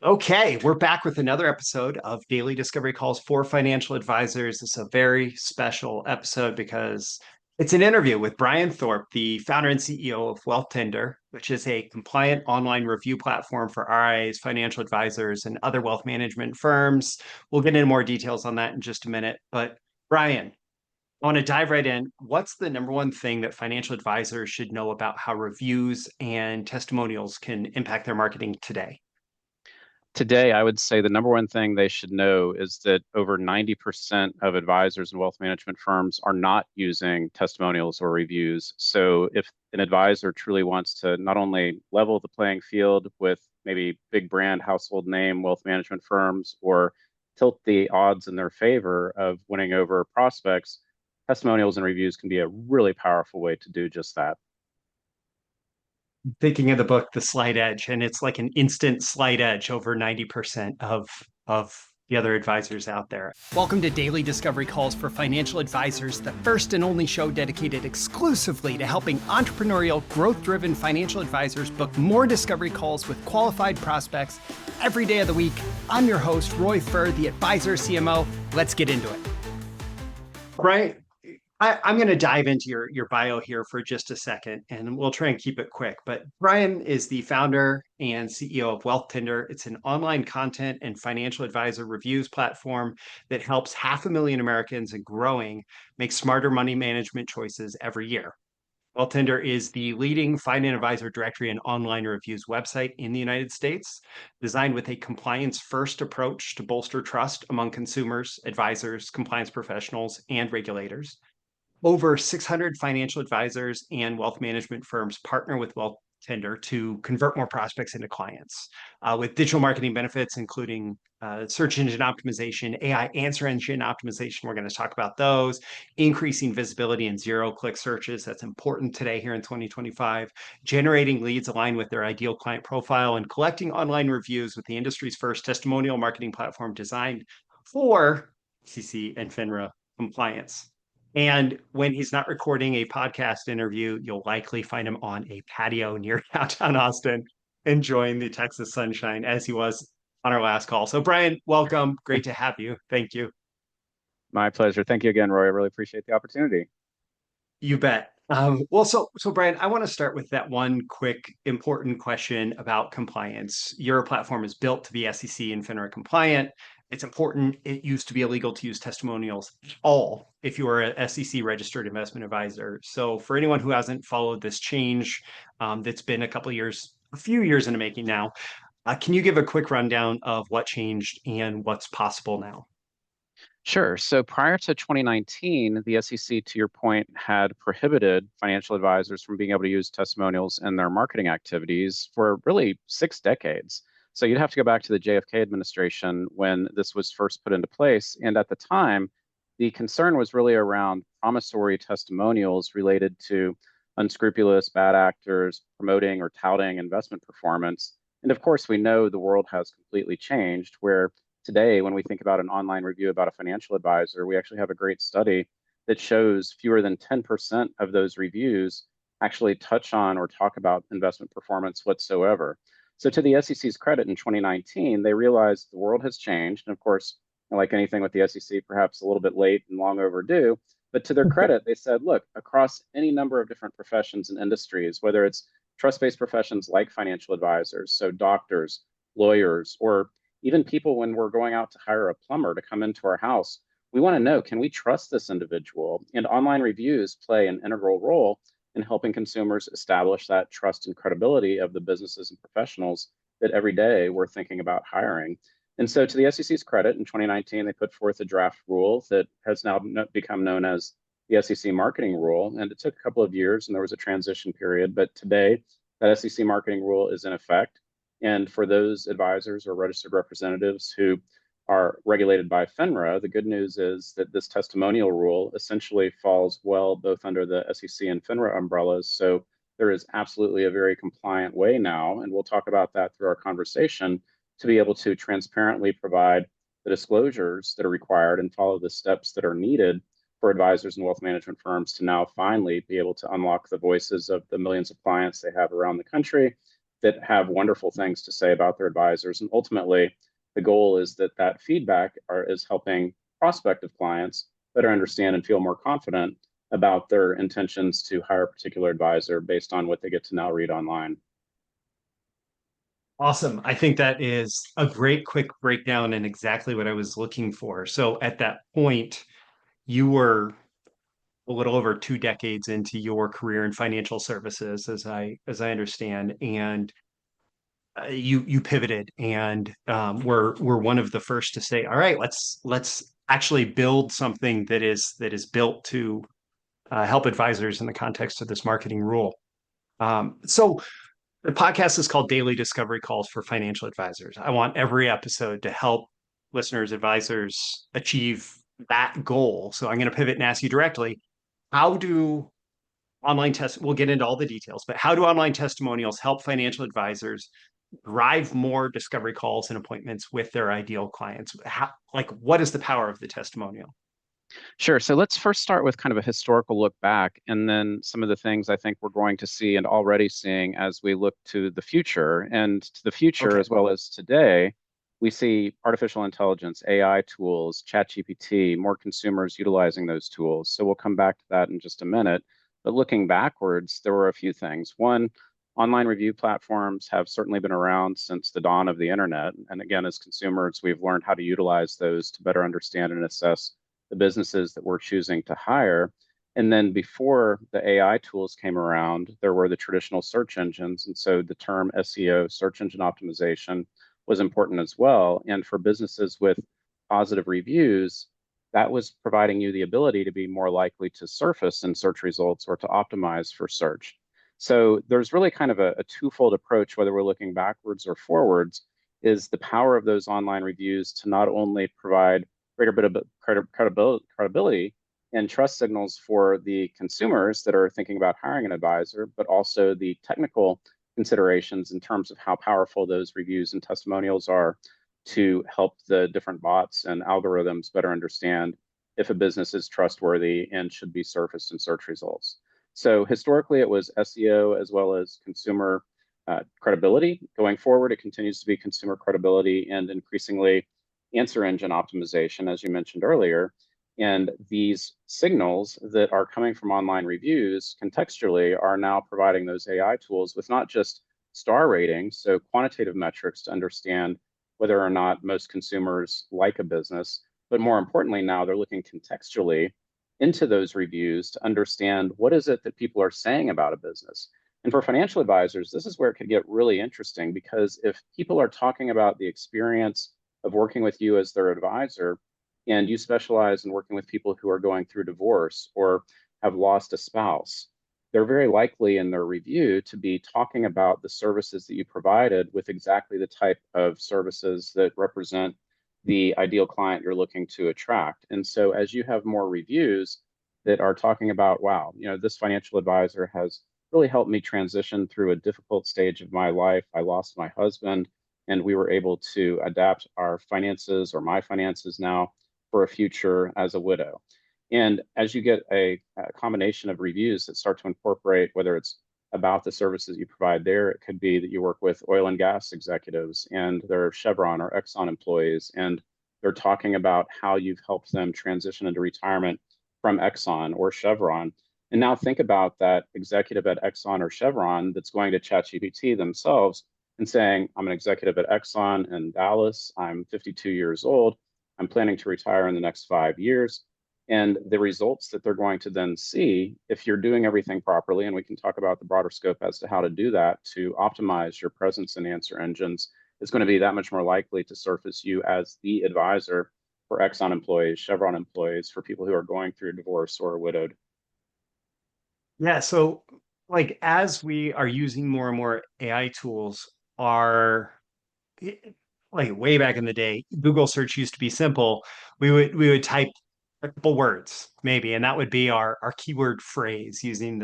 Okay, we're back with another episode of Daily Discovery Calls for Financial Advisors. This is a very special episode because it's an interview with Brian Thorp, the founder and CEO of Wealthtender, which is a compliant online review platform for RIAs, financial advisors, and other wealth management firms. We'll get into more details on that in just a minute. But Brian, I want to dive right in. What's the number one thing that financial advisors should know about how reviews and testimonials can impact their marketing today? Today, I would say the number one thing they should know is that over 90% of advisors and wealth management firms are not using testimonials or reviews. So if an advisor truly wants to not only level the playing field with maybe big brand household name wealth management firms or tilt the odds in their favor of winning over prospects, testimonials and reviews can be a really powerful way to do just that. Thinking of the book The Slight Edge, and it's like an instant slight edge over 90% of the other advisors out there. Welcome to Daily Discovery Calls for Financial Advisors, the first and only show dedicated exclusively to helping entrepreneurial, growth-driven financial advisors book more discovery calls with qualified prospects every day of the week. I'm your host, Roy Furr, the Advisor CMO. Let's get into it. Right. I'm going to dive into your bio here for just a second, and we'll try and keep it quick. But Brian is the founder and CEO of Wealthtender. It's an online content and financial advisor reviews platform that helps 500,000 Americans and growing make smarter money management choices every year. Wealthtender is the leading finance advisor directory and online reviews website in the United States, designed with a compliance-first approach to bolster trust among consumers, advisors, compliance professionals, and regulators. Over 600 financial advisors and wealth management firms partner with Wealthtender to convert more prospects into clients with digital marketing benefits, including search engine optimization, AI answer engine optimization. We're going to talk about those, increasing visibility in zero-click searches. That's important today here in 2025, generating leads aligned with their ideal client profile, and collecting online reviews with the industry's first testimonial marketing platform designed for SEC and FINRA compliance. And when he's not recording a podcast interview, you'll likely find him on a patio near downtown Austin, enjoying the Texas sunshine as he was on our last call. So, Brian, welcome. Great to have you. Thank you. My pleasure. Thank you again, Roy. I really appreciate the opportunity. You bet. So Brian, I want to start with that one quick important question about compliance. Your platform is built to be SEC and FINRA compliant. It's important. It used to be illegal to use testimonials at all if you were a SEC registered investment advisor. So for anyone who hasn't followed this change, that's been a few years in the making now, can you give a quick rundown of what changed and what's possible now? Sure. So prior to 2019, the SEC, to your point, had prohibited financial advisors from being able to use testimonials in their marketing activities for really 6 decades. So you'd have to go back to the JFK administration when this was first put into place. And at the time, the concern was really around promissory testimonials related to unscrupulous bad actors promoting or touting investment performance. And of course, we know the world has completely changed where today, when we think about an online review about a financial advisor, we actually have a great study that shows fewer than 10% of those reviews actually touch on or talk about investment performance whatsoever. So to the SEC's credit, in 2019, they realized the world has changed. And of course, like anything with the SEC, perhaps a little bit late and long overdue. But to their credit, they said, look, across any number of different professions and industries, whether it's trust-based professions like financial advisors, so doctors, lawyers, or even people when we're going out to hire a plumber to come into our house, we want to know, can we trust this individual? And online reviews play an integral role in helping consumers establish that trust and credibility of the businesses and professionals that every day we're thinking about hiring. And so to the SEC's credit, in 2019, they put forth a draft rule that has now become known as the SEC marketing rule. And it took a couple of years and there was a transition period, but today that SEC marketing rule is in effect. And for those advisors or registered representatives who are regulated by FINRA, the good news is that this testimonial rule essentially falls well both under the SEC and FINRA umbrellas. So there is absolutely a very compliant way now, and we'll talk about that through our conversation, to be able to transparently provide the disclosures that are required and follow the steps that are needed for advisors and wealth management firms to now finally be able to unlock the voices of the millions of clients they have around the country that have wonderful things to say about their advisors. And ultimately, the goal is that that feedback is helping prospective clients better understand and feel more confident about their intentions to hire a particular advisor based on what they get to now read online. Awesome. I think that is a great quick breakdown and exactly what I was looking for. So at that point, you were a little over 2 decades into your career in financial services, as I understand, and you pivoted and were one of the first to say, all right, let's actually build something that is built to help advisors in the context of this marketing rule. So the podcast is called Daily Discovery Calls for Financial Advisors. I want every episode to help listeners, advisors achieve that goal. So I'm going to pivot and ask you directly, how do we'll get into all the details, but how do online testimonials help financial advisors drive more discovery calls and appointments with their ideal clients? What is the power of the testimonial? Sure. So let's first start with kind of a historical look back, and then some of the things I think we're going to see and already seeing as we look to the future. And to the future, Okay. as well as today, we see artificial intelligence, AI tools, ChatGPT, more consumers utilizing those tools. So we'll come back to that in just a minute. But looking backwards, there were a few things. One, online review platforms have certainly been around since the dawn of the internet. And again, as consumers, we've learned how to utilize those to better understand and assess the businesses that we're choosing to hire. And then before the AI tools came around, there were the traditional search engines. And so the term SEO, search engine optimization, was important as well. And for businesses with positive reviews, that was providing you the ability to be more likely to surface in search results or to optimize for search. So there's really kind of a twofold approach, whether we're looking backwards or forwards, is the power of those online reviews to not only provide greater bit of credibility and trust signals for the consumers that are thinking about hiring an advisor, but also the technical considerations in terms of how powerful those reviews and testimonials are to help the different bots and algorithms better understand if a business is trustworthy and should be surfaced in search results. So historically, it was SEO as well as consumer credibility. Going forward, it continues to be consumer credibility and increasingly answer engine optimization, as you mentioned earlier. And these signals that are coming from online reviews contextually are now providing those AI tools with not just star ratings, so quantitative metrics to understand whether or not most consumers like a business, but more importantly, now they're looking contextually into those reviews to understand what is it that people are saying about a business. And for financial advisors, this is where it could get really interesting, because if people are talking about the experience of working with you as their advisor, and you specialize in working with people who are going through divorce or have lost a spouse, they're very likely in their review to be talking about the services that you provided with exactly the type of services that represent the ideal client you're looking to attract. And so as you have more reviews that are talking about, wow, this financial advisor has really helped me transition through a difficult stage of my life. I lost my husband, and we were able to adapt our finances, or my finances now, for a future as a widow. And as you get a combination of reviews that start to incorporate, whether it's about the services you provide there, it could be that you work with oil and gas executives and they're Chevron or Exxon employees, and they're talking about how you've helped them transition into retirement from Exxon or Chevron. And now think about that executive at Exxon or Chevron that's going to ChatGPT themselves and saying, I'm an executive at Exxon in Dallas. I'm 52 years old. I'm planning to retire in the next 5 years. And the results that they're going to then see, if you're doing everything properly, and we can talk about the broader scope as to how to do that to optimize your presence in answer engines, is going to be that much more likely to surface you as the advisor for Exxon employees, Chevron employees, for people who are going through divorce or are widowed. Yeah. So as we are using more and more AI tools, are like way back in the day, Google search used to be simple. We would type a couple words maybe, and that would be our keyword phrase using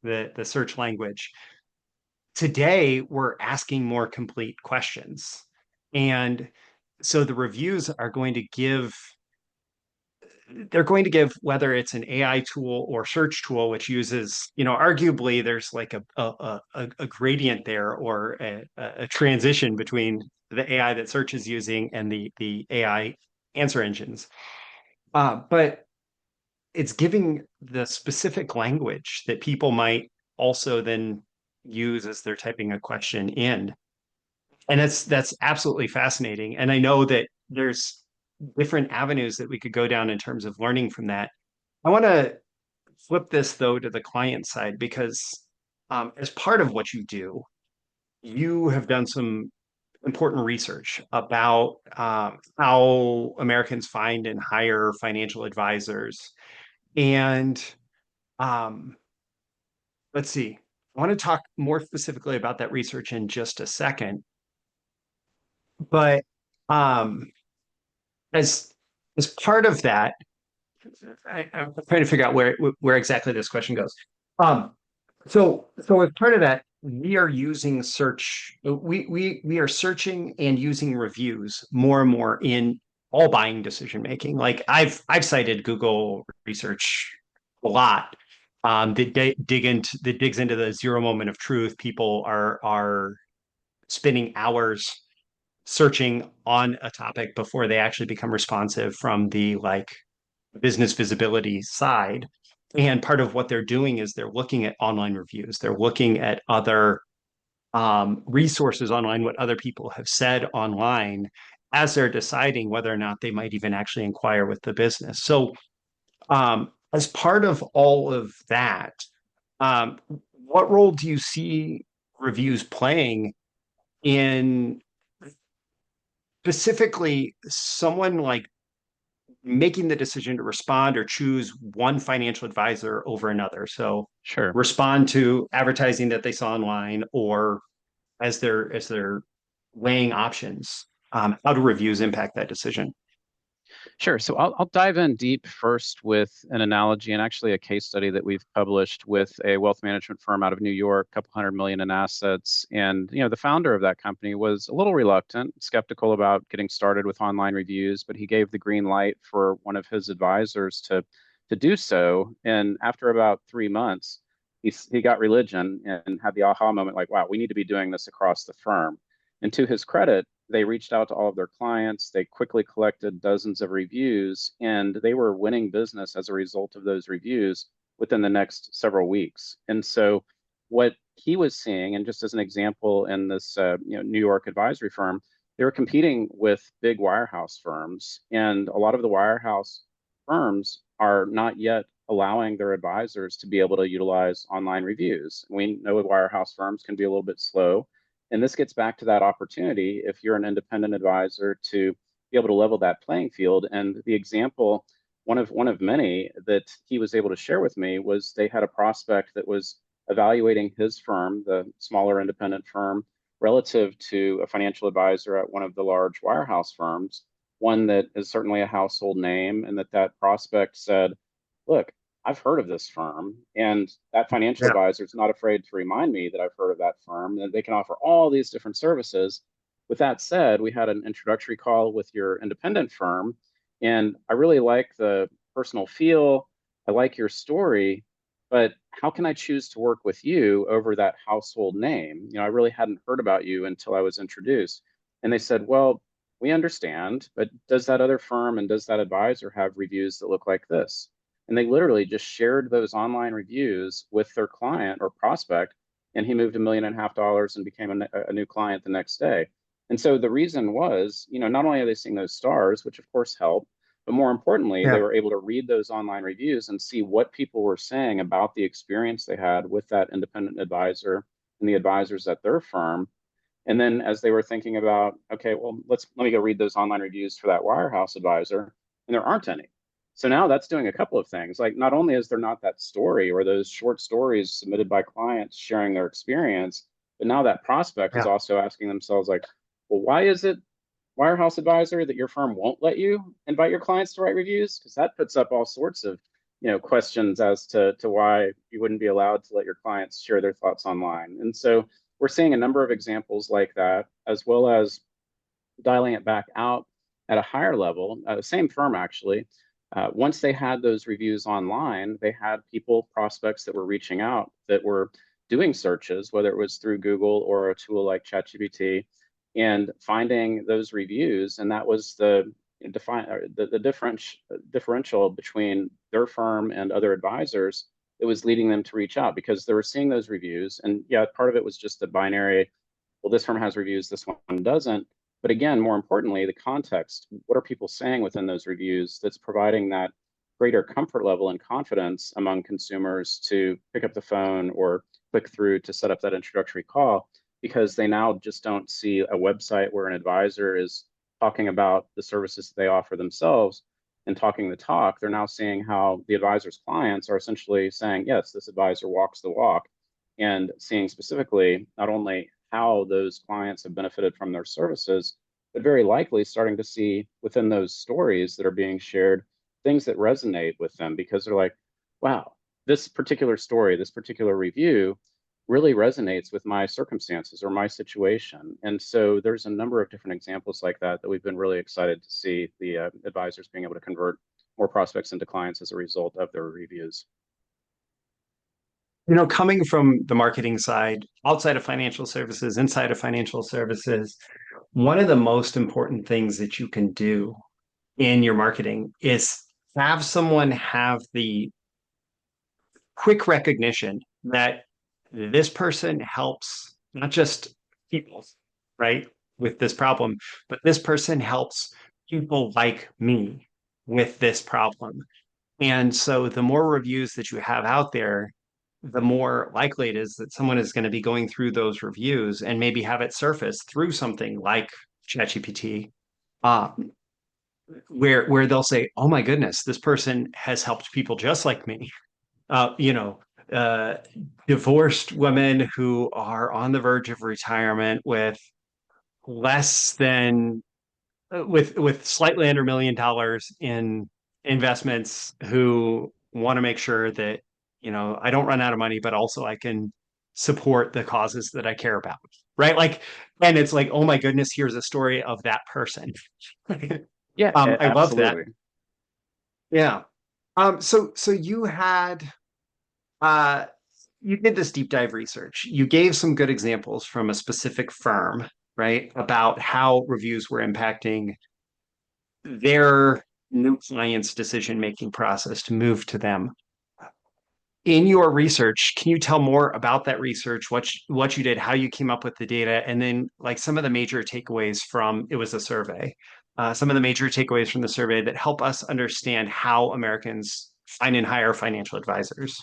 the search language. Today, we're asking more complete questions. And so the reviews are going to give they're going to give, whether it's an AI tool or search tool, which uses, arguably there's like a gradient there, or a transition between the AI that search is using and the AI answer engines. But it's giving the specific language that people might also then use as they're typing a question in. And that's absolutely fascinating. And I know that there's different avenues that we could go down in terms of learning from that. I want to flip this though to the client side, because as part of what you do, you have done some important research about how Americans find and hire financial advisors. And um, let's see, I want to talk more specifically about that research in just a second. But um, as as part of that, I'm trying to figure out where exactly this question goes. Um, so as part of that, we are using search. We are searching and using reviews more and more in all buying decision making. Like I've cited Google research a lot. That digs into the zero moment of truth. People are spending hours searching on a topic before they actually become responsive from the like business visibility side. And part of what they're doing is they're looking at online reviews. They're looking at other resources online, what other people have said online, as they're deciding whether or not they might even actually inquire with the business. So, as part of all of that, um, what role do you see reviews playing in specifically someone like making the decision to respond or choose one financial advisor over another? So Sure. respond to advertising that they saw online, or as they're weighing options, how do reviews impact that decision? Sure. So I'll dive in deep first with an analogy and actually a case study that we've published with a wealth management firm out of New York, a couple hundred million in assets. And, the founder of that company was a little reluctant, skeptical about getting started with online reviews, but he gave the green light for one of his advisors to do so. And after about 3 months, he got religion and had the aha moment like, wow, we need to be doing this across the firm. And to his credit, they reached out to all of their clients. They quickly collected dozens of reviews, and they were winning business as a result of those reviews within the next several weeks. And so, what he was seeing, and just as an example, in this New York advisory firm, they were competing with big wirehouse firms, and a lot of the wirehouse firms are not yet allowing their advisors to be able to utilize online reviews. We know wirehouse firms can be a little bit slow, and this gets back to that opportunity if you're an independent advisor to be able to level that playing field. And the example, one of many that he was able to share with me, was they had a prospect that was evaluating his firm, the smaller independent firm, relative to a financial advisor at one of the large wirehouse firms, one that is certainly a household name, and that prospect said, look, I've heard of this firm, and that financial Yeah. advisor is not afraid to remind me that I've heard of that firm, and they can offer all these different services. With that said, we had an introductory call with your independent firm, and I really like the personal feel. I like your story, but how can I choose to work with you over that household name? I really hadn't heard about you until I was introduced. And they said, well, we understand, but does that other firm and does that advisor have reviews that look like this? And they literally just shared those online reviews with their client or prospect, and he moved $1.5 million and became a new client the next day. And so the reason was, not only are they seeing those stars, which of course help, but more importantly, they Yeah. were able to read those online reviews and see what people were saying about the experience they had with that independent advisor and the advisors at their firm. And then as they were thinking about, okay, well, let me go read those online reviews for that wirehouse advisor, and there aren't any. So now that's doing a couple of things. Like, not only is there not that story or those short stories submitted by clients sharing their experience, but now that prospect is Yeah. also asking themselves like, well, why is it, wirehouse advisor, that your firm won't let you invite your clients to write reviews? Because that puts up all sorts of questions as to why you wouldn't be allowed to let your clients share their thoughts online. And so we're seeing a number of examples like that, as well as dialing it back out at a higher level. Same firm actually, Once they had those reviews online, they had prospects that were reaching out that were doing searches, whether it was through Google or a tool like ChatGPT, and finding those reviews. And that was the differential between their firm and other advisors. It was leading them to reach out because they were seeing those reviews. And yeah, part of it was just the binary, well, this firm has reviews, this one doesn't. But again, more importantly, the context. What are people saying within those reviews that's providing that greater comfort level and confidence among consumers to pick up the phone or click through to set up that introductory call, because they now just don't see a website where an advisor is talking about the services that they offer themselves and talking the talk. They're now seeing how the advisor's clients are essentially saying, yes, this advisor walks the walk, and seeing specifically not only how those clients have benefited from their services, but very likely starting to see within those stories that are being shared things that resonate with them, because they're like, wow, this particular story, this particular review really resonates with my circumstances or my situation. And so there's a number of different examples like that that we've been really excited to see the advisors being able to convert more prospects into clients as a result of their reviews. Coming from the marketing side, outside of financial services, inside of financial services, one of the most important things that you can do in your marketing is have someone have the quick recognition that this person helps not just people, right, with this problem, but this person helps people like me with this problem. And so the more reviews that you have out there, the more likely it is that someone is going to be going through those reviews and maybe have it surface through something like ChatGPT, um, where they'll say, "Oh my goodness, this person has helped people just like me." Uh, you know, uh, Divorced women who are on the verge of retirement with less than with slightly under $1 million in investments, who want to make sure that I don't run out of money, but also I can support the causes that I care about, right? Like, and it's like, oh my goodness, here's a story of that person. Yeah, I love that. absolutely. Yeah. So uh you did this deep dive research. You gave some good examples from a specific firm, right, about how reviews were impacting their new client's decision-making process to move to them. In your research, can you tell more about that research, what you did, how you came up with the data, and then like some of the major takeaways from it was a survey, some of the major takeaways from the survey that help us understand how Americans find and hire financial advisors?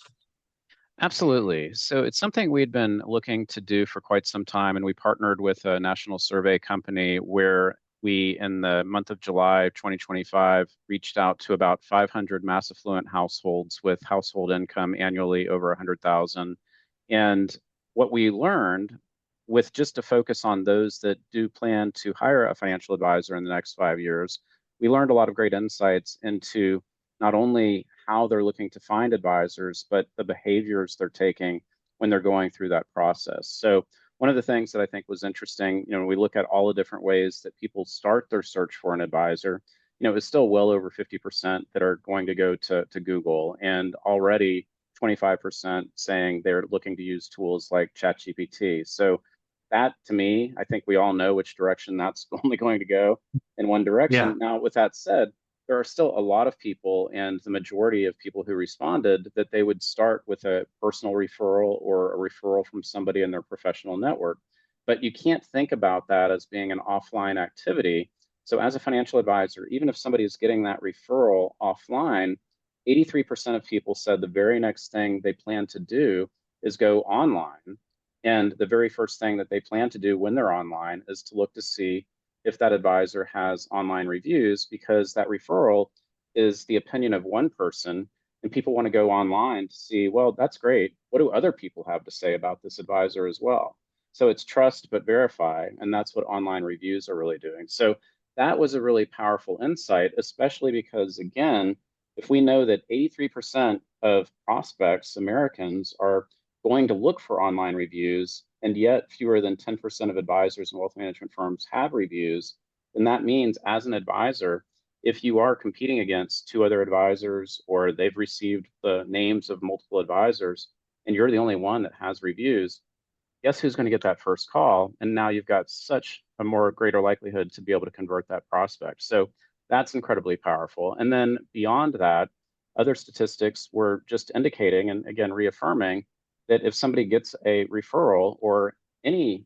Absolutely. So it's something we'd been looking to do for quite some time, and we partnered with a national survey company where we, in the month of July 2025, reached out to about 500 mass affluent households with household income annually over 100,000. And what we learned, with just a focus on those that do plan to hire a financial advisor in the next 5 years, we learned a lot of great insights into not only how they're looking to find advisors, but the behaviors they're taking when they're going through that process. So one of the things that I think was interesting, we look at all the different ways that people start their search for an advisor. It's still well over 50% that are going to go to Google, and already 25% saying they're looking to use tools like ChatGPT. So that, to me, I think we all know which direction that's only going to go, in one Yeah. direction. Now, with that said, there are still a lot of people, and the majority of people who responded, that they would start with a personal referral or a referral from somebody in their professional network. But you can't think about that as being an offline activity. So, as a financial advisor, even if somebody is getting that referral offline, 83% of people said the very next thing they plan to do is go online. And the very first thing that they plan to do when they're online is to look to see if that advisor has online reviews, because that referral is the opinion of one person, and people want to go online to see, well, that's great, what do other people have to say about this advisor as well? So it's trust but verify, and that's what online reviews are really doing. So that was a really powerful insight, especially because, again, if we know that 83% of prospects, Americans, are going to look for online reviews, and yet fewer than 10% of advisors and wealth management firms have reviews, then that means, as an advisor, if you are competing against two other advisors or they've received the names of multiple advisors and you're the only one that has reviews, guess who's going to get that first call? And now you've got such a more greater likelihood to be able to convert that prospect. So that's incredibly powerful. And then beyond that, other statistics were just indicating and again reaffirming that if somebody gets a referral or any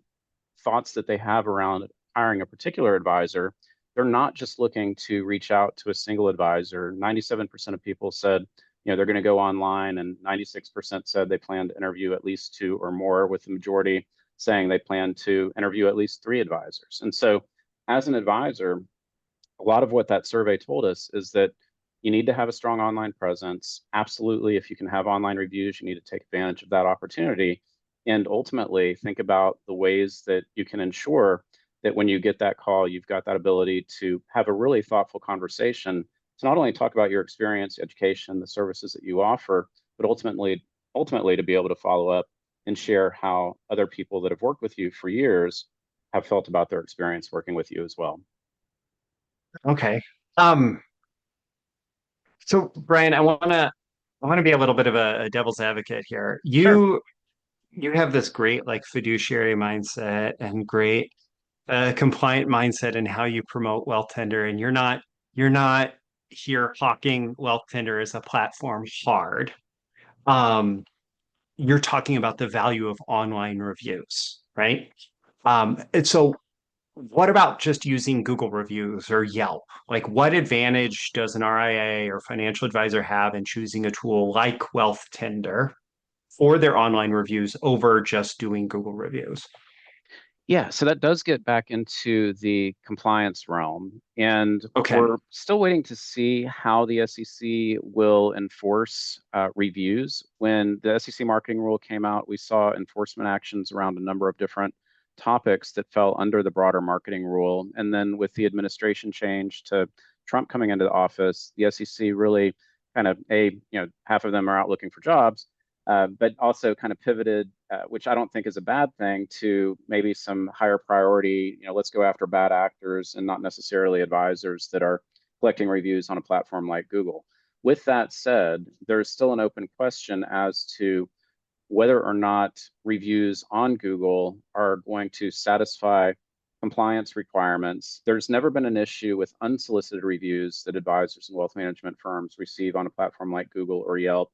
thoughts that they have around hiring a particular advisor, they're not just looking to reach out to a single advisor. 97% of people said, they're going to go online, and 96% said they plan to interview at least two or more, with the majority saying they plan to interview at least three advisors. And so, as an advisor, a lot of what that survey told us is that you need to have a strong online presence. Absolutely, if you can have online reviews, you need to take advantage of that opportunity. And ultimately, think about the ways that you can ensure that when you get that call, you've got that ability to have a really thoughtful conversation to not only talk about your experience, education, the services that you offer, but ultimately to be able to follow up and share how other people that have worked with you for years have felt about their experience working with you as well. Okay. So Brian, I want to be a little bit of a devil's advocate here. Sure. You have this great like fiduciary mindset and great compliant mindset in how you promote Wealthtender, and you're not here hawking Wealthtender as a platform hard. Um, you're talking about the value of online reviews, right? And so what about just using Google reviews or Yelp? Like, what advantage does an RIA or financial advisor have in choosing a tool like Wealthtender for their online reviews over just doing Google reviews? Yeah, so that does get back into the compliance realm. And Okay. we're still waiting to see how the SEC will enforce reviews. When the SEC marketing rule came out, we saw enforcement actions around a number of different topics that fell under the broader marketing rule. And then with the administration change to Trump coming into the office, the SEC really kind of, half of them are out looking for jobs, but also kind of pivoted, which I don't think is a bad thing, to maybe some higher priority, let's go after bad actors and not necessarily advisors that are collecting reviews on a platform like Google. With that said, there's still an open question as to whether or not reviews on Google are going to satisfy compliance requirements. There's never been an issue with unsolicited reviews that advisors and wealth management firms receive on a platform like Google or Yelp.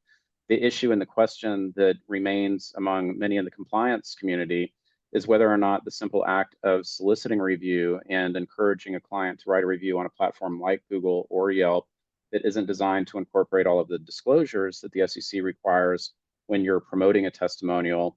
The issue and the question that remains among many in the compliance community is whether or not the simple act of soliciting a review and encouraging a client to write a review on a platform like Google or Yelp that isn't designed to incorporate all of the disclosures that the SEC requires when you're promoting a testimonial,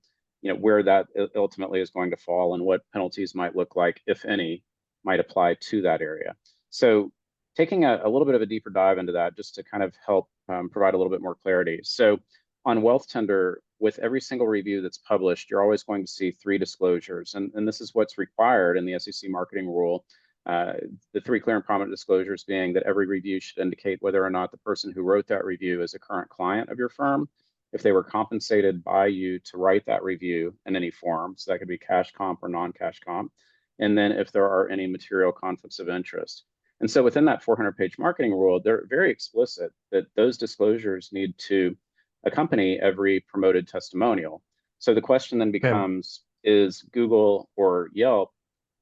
where that ultimately is going to fall and what penalties might look like, if any, might apply to that area. So taking a little bit of a deeper dive into that, just to kind of help provide a little bit more clarity. So on Wealthtender, with every single review that's published, you're always going to see three disclosures. And this is what's required in the SEC marketing rule. The three clear and prominent disclosures being that every review should indicate whether or not the person who wrote that review is a current client of your firm, if they were compensated by you to write that review in any form. So that could be cash comp or non-cash comp. And then if there are any material conflicts of interest. And so within that 400-page marketing rule, they're very explicit that those disclosures need to accompany every promoted testimonial. So the question then Okay. becomes, is Google or Yelp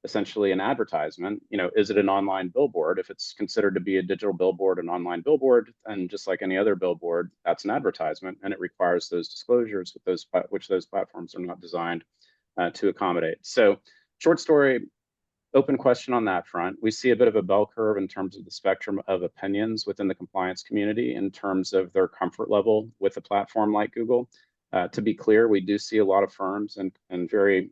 essentially an advertisement? Is it an online billboard? If it's considered to be a digital billboard, an online billboard, and just like any other billboard, that's an advertisement, and it requires those disclosures which those platforms are not designed to accommodate. So short story, open question on that front. We see a bit of a bell curve in terms of the spectrum of opinions within the compliance community in terms of their comfort level with a platform like Google. To be clear, we do see a lot of firms and very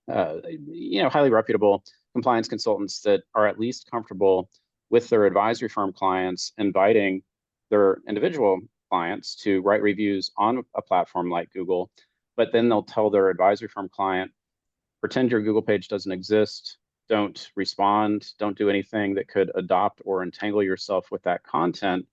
highly reputable compliance consultants that are at least comfortable with their advisory firm clients inviting their individual clients to write reviews on a platform like Google, but then they'll tell their advisory firm client, pretend your Google page doesn't exist, don't respond, don't do anything that could adopt or entangle yourself with that content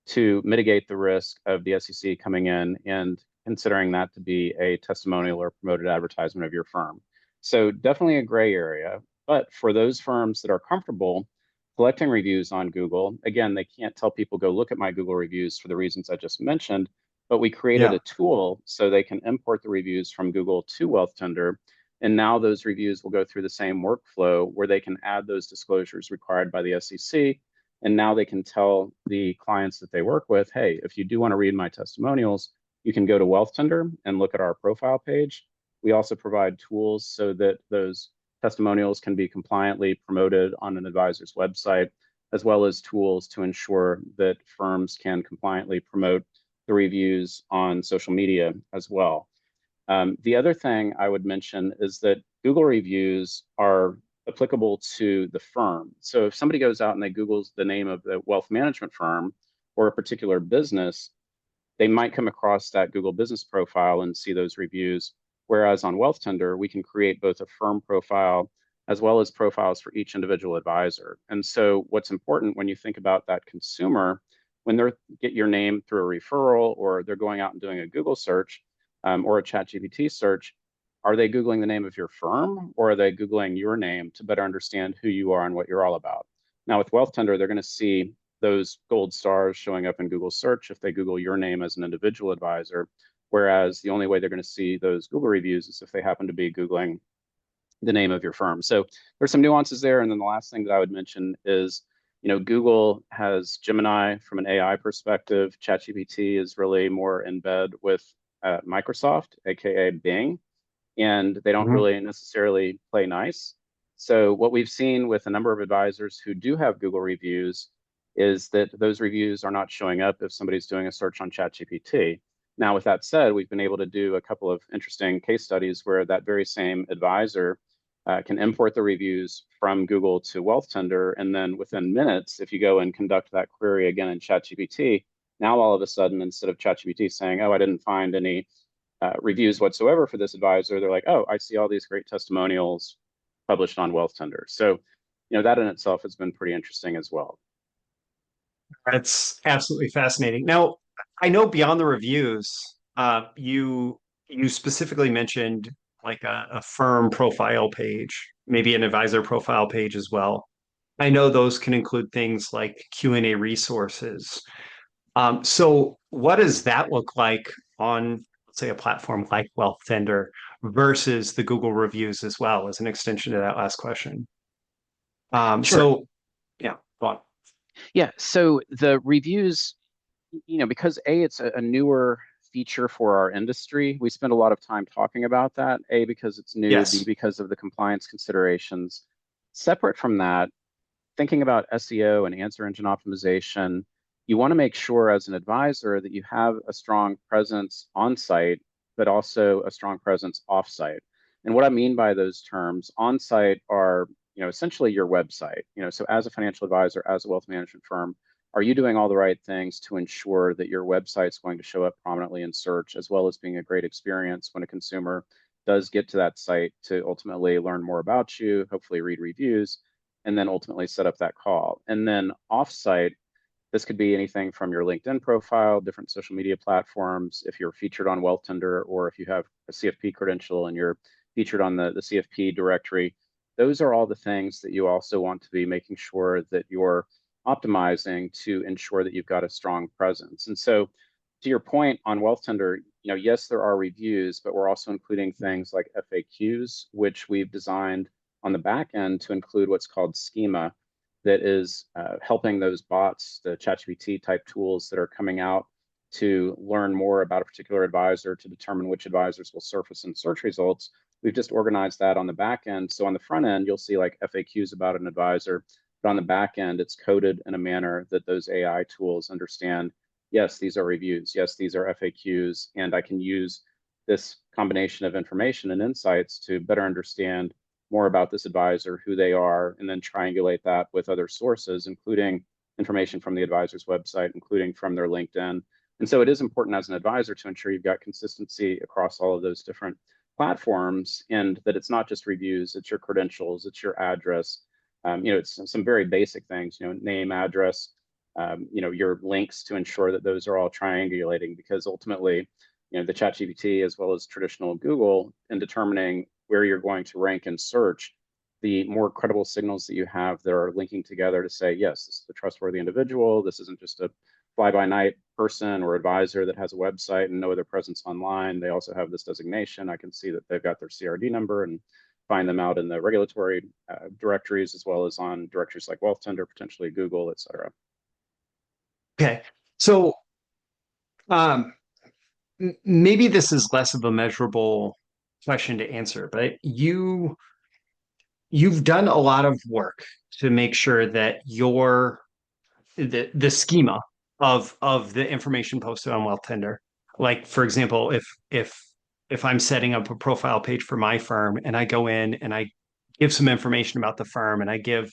to mitigate the risk of the SEC coming in and considering that to be a testimonial or promoted advertisement of your firm. So definitely a gray area. But for those firms that are comfortable collecting reviews on Google. Again, they can't tell people go look at my Google reviews for the reasons I just mentioned, but we created Yeah. a tool so they can import the reviews from Google to Wealthtender. And now those reviews will go through the same workflow where they can add those disclosures required by the SEC. And now they can tell the clients that they work with, hey, if you do want to read my testimonials, you can go to Wealthtender and look at our profile page. We also provide tools so that those testimonials can be compliantly promoted on an advisor's website, as well as tools to ensure that firms can compliantly promote the reviews on social media as well. The other thing I would mention is that Google reviews are applicable to the firm. So if somebody goes out and they Googles the name of the wealth management firm or a particular business, they might come across that Google business profile and see those reviews. Whereas on Wealthtender, we can create both a firm profile as well as profiles for each individual advisor. And so what's important when you think about that consumer, when they get your name through a referral or they're going out and doing a Google search or a ChatGPT search, are they Googling the name of your firm or are they Googling your name to better understand who you are and what you're all about? Now with Wealthtender, they're going to see those gold stars showing up in Google search if they Google your name as an individual advisor. Whereas the only way they're going to see those Google reviews is if they happen to be Googling the name of your firm. So there's some nuances there. And then the last thing that I would mention is, Google has Gemini from an AI perspective. ChatGPT is really more in bed with Microsoft, aka Bing, and they don't Mhm. really necessarily play nice. So what we've seen with a number of advisors who do have Google reviews is that those reviews are not showing up if somebody's doing a search on ChatGPT. Now, with that said, we've been able to do a couple of interesting case studies where that very same advisor can import the reviews from Google to Wealthtender, and then within minutes, if you go and conduct that query again in ChatGPT, now all of a sudden, instead of ChatGPT saying, "Oh, I didn't find any reviews whatsoever for this advisor," they're like, "Oh, I see all these great testimonials published on Wealthtender." So, that in itself has been pretty interesting as well. That's absolutely fascinating. Now, I know beyond the reviews, you specifically mentioned like a firm profile page, maybe an advisor profile page as well. I know those can include things like Q&A resources. So what does that look like on, let's say, a platform like Wealthtender versus the Google reviews as well, as an extension to that last question? Sure. So yeah, go on. Yeah. So the reviews, because it's a newer feature for our industry, we spend a lot of time talking about that. A, because it's new, B, Yes. because of the compliance considerations. Separate from that, thinking about SEO and answer engine optimization, you want to make sure as an advisor that you have a strong presence on site, but also a strong presence off site. And what I mean by those terms, on site are, essentially your website. So as a financial advisor, as a wealth management firm, are you doing all the right things to ensure that your website's going to show up prominently in search, as well as being a great experience when a consumer does get to that site to ultimately learn more about you, hopefully read reviews, and then ultimately set up that call. And then offsite, this could be anything from your LinkedIn profile, different social media platforms, if you're featured on Wealthtender, or if you have a CFP credential and you're featured on the CFP directory. Those are all the things that you also want to be making sure that you're optimizing to ensure that you've got a strong presence. And so to your point on Wealthtender, yes, there are reviews, but we're also including things like FAQs, which we've designed on the back end to include what's called schema that is helping those bots, the ChatGPT type tools that are coming out to learn more about a particular advisor to determine which advisors will surface in search results. We've just organized that on the back end. So on the front end, you'll see like FAQs about an advisor, but on the back end, it's coded in a manner that those AI tools understand, yes, these are reviews, yes, these are FAQs, and I can use this combination of information and insights to better understand more about this advisor, who they are, and then triangulate that with other sources, including information from the advisor's website, including from their LinkedIn. And so it is important as an advisor to ensure you've got consistency across all of those different platforms, and that it's not just reviews, it's your credentials, it's your address. It's some very basic things, name, address, your links to ensure that those are all triangulating, because ultimately, the ChatGPT as well as traditional Google in determining where you're going to rank in search, the more credible signals that you have that are linking together to say, yes, this is a trustworthy individual. This isn't just a fly-by-night person or advisor that has a website and no other presence online. They also have this designation. I can see that they've got their CRD number and find them out in the regulatory directories, as well as on directories like Wealthtender, potentially Google, et cetera. Okay. So um, maybe this is less of a measurable question to answer, but you've done a lot of work to make sure that the schema of the information posted on Wealthtender. Like, for example, if I'm setting up a profile page for my firm and I go in and I give some information about the firm and I give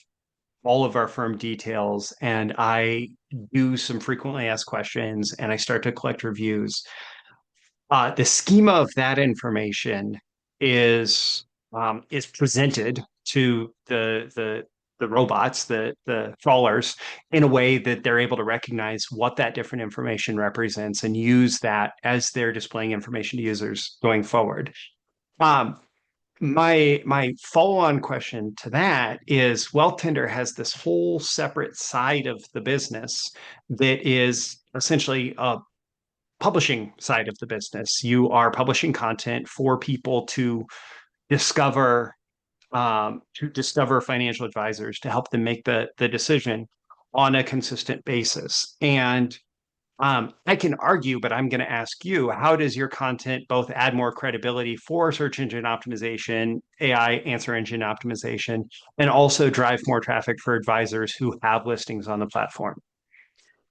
all of our firm details and I do some frequently asked questions and I start to collect reviews, the schema of that information is presented to the robots, the trawlers, in a way that they're able to recognize what that different information represents and use that as they're displaying information to users going forward. Um, my follow-on question to that is Wealthtender has this whole separate side of the business that is essentially a publishing side of the business. You are publishing content for people discover to discover financial advisors to help them make the decision on a consistent basis. And I can argue, but I'm going to ask you, how does your content both add more credibility for search engine optimization, AI answer engine optimization, and also drive more traffic for advisors who have listings on the platform?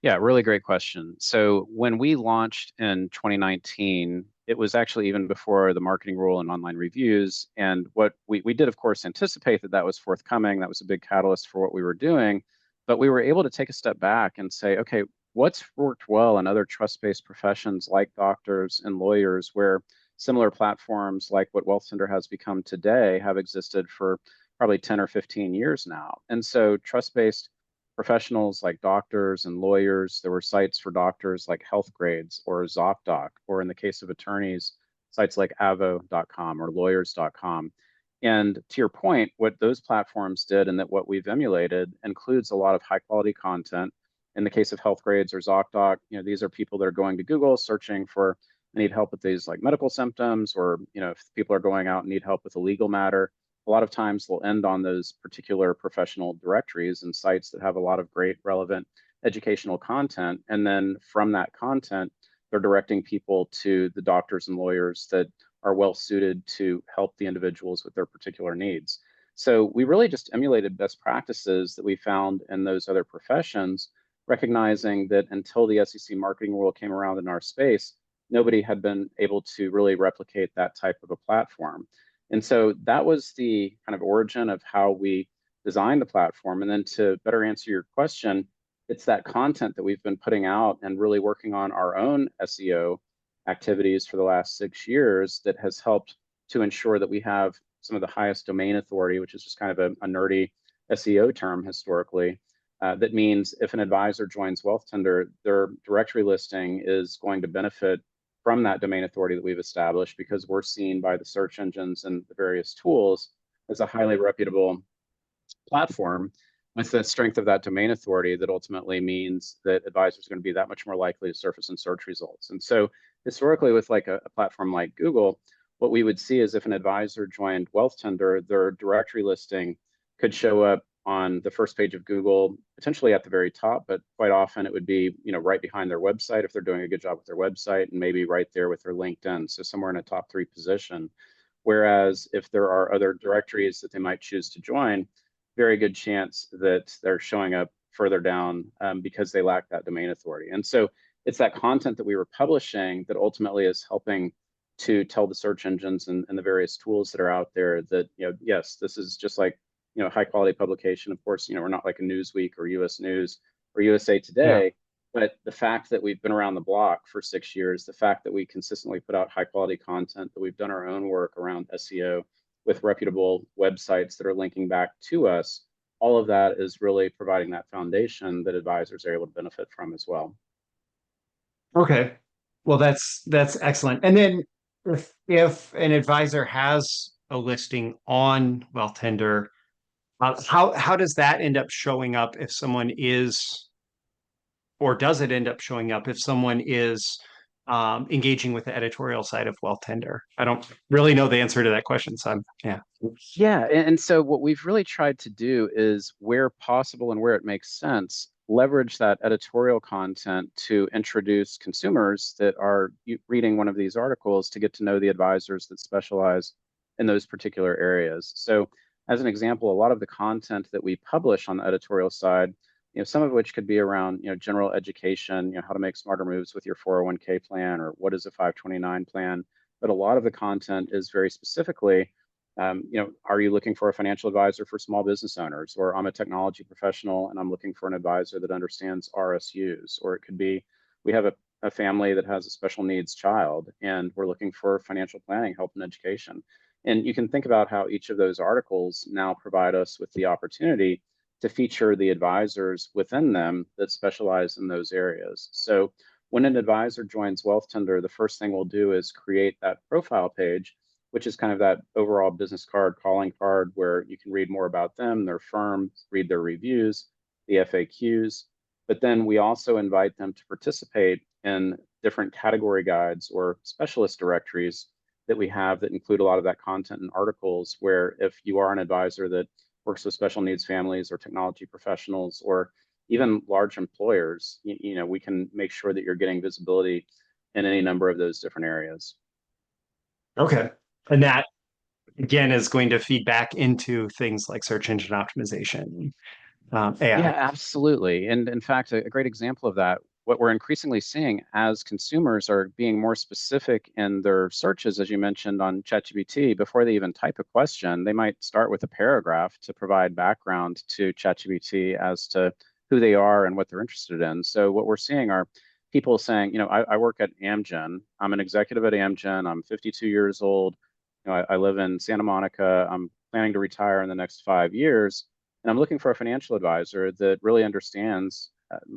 Yeah, really great question. So when we launched in 2019, it was actually even before the marketing rule and online reviews. And what we did, of course, anticipate that that was forthcoming. That was a big catalyst for what we were doing. But we were able to take a step back and say, okay, what's worked well in other trust-based professions like doctors and lawyers, where similar platforms like what Wealthcenter has become today have existed for probably 10 or 15 years now. And so trust-based professionals like doctors and lawyers. There were sites for doctors like HealthGrades or ZocDoc, or in the case of attorneys, sites like avo.com or lawyers.com. And to your point, what those platforms did and that what we've emulated includes a lot of high quality content. In the case of HealthGrades or ZocDoc, these are people that are going to Google searching for, I need help with these like medical symptoms, or if people are going out and need help with a legal matter. A lot of times they'll end on those particular professional directories and sites that have a lot of great relevant educational content. And then from that content, they're directing people to the doctors and lawyers that are well suited to help the individuals with their particular needs. So we really just emulated best practices that we found in those other professions, recognizing that until the SEC marketing rule came around in our space, nobody had been able to really replicate that type of a platform. And so that was the kind of origin of how we designed the platform. And then to better answer your question, it's that content that we've been putting out and really working on our own SEO activities for the last 6 years that has helped to ensure that we have some of the highest domain authority, which is just kind of a nerdy SEO term historically. That means if an advisor joins Wealthtender, their directory listing is going to benefit from that domain authority that we've established, because we're seen by the search engines and the various tools as a highly reputable platform with the strength of that domain authority that ultimately means that advisors are going to be that much more likely to surface in search results. And so historically with like a platform like Google, what we would see is if an advisor joined Wealthtender, their directory listing could show up on the first page of Google, potentially at the very top, but quite often it would be, right behind their website if they're doing a good job with their website, and maybe right there with their LinkedIn, so somewhere in a top 3 position. Whereas if there are other directories that they might choose to join, very good chance that they're showing up further down because they lack that domain authority. And so it's that content that we were publishing that ultimately is helping to tell the search engines and the various tools that are out there that, yes, this is just like high quality publication. Of course, we're not like a Newsweek or US News or USA Today, but the fact that we've been around the block for 6 years, the fact that we consistently put out high quality content, that we've done our own work around SEO with reputable websites that are linking back to us, all of that is really providing that foundation that advisors are able to benefit from as well. Okay. Well, that's excellent. And then if an advisor has a listing on Wealthtender, How does that end up showing up if someone is, or does it end up showing up if someone is engaging with the editorial side of Wealthtender? I don't really know the answer to that question, so yeah. Yeah, and so what we've really tried to do is, where possible and where it makes sense, leverage that editorial content to introduce consumers that are reading one of these articles to get to know the advisors that specialize in those particular areas. So, as an example, a lot of the content that we publish on the editorial side, some of which could be around, general education, how to make smarter moves with your 401k plan, or what is a 529 plan. But a lot of the content is very specifically, are you looking for a financial advisor for small business owners? Or I'm a technology professional and I'm looking for an advisor that understands RSUs. Or it could be, we have a family that has a special needs child and we're looking for financial planning, help, and education. And you can think about how each of those articles now provide us with the opportunity to feature the advisors within them that specialize in those areas. So when an advisor joins Wealthtender, the first thing we'll do is create that profile page, which is kind of that overall business card, calling card, where you can read more about them, their firm, read their reviews, the FAQs. But then we also invite them to participate in different category guides or specialist directories that we have that include a lot of that content and articles, where if you are an advisor that works with special needs families or technology professionals or even large employers, we can make sure that you're getting visibility in any number of those different areas. Okay. And that again is going to feed back into things like search engine optimization, Yeah, AI. absolutely. And in fact, a great example of that, what we're increasingly seeing as consumers are being more specific in their searches, as you mentioned on ChatGPT, before they even type a question, they might start with a paragraph to provide background to ChatGPT as to who they are and what they're interested in. So what we're seeing are people saying, I work at Amgen. I'm an executive at Amgen. I'm 52 years old. I live in Santa Monica. I'm planning to retire in the next 5 years, and I'm looking for a financial advisor that really understands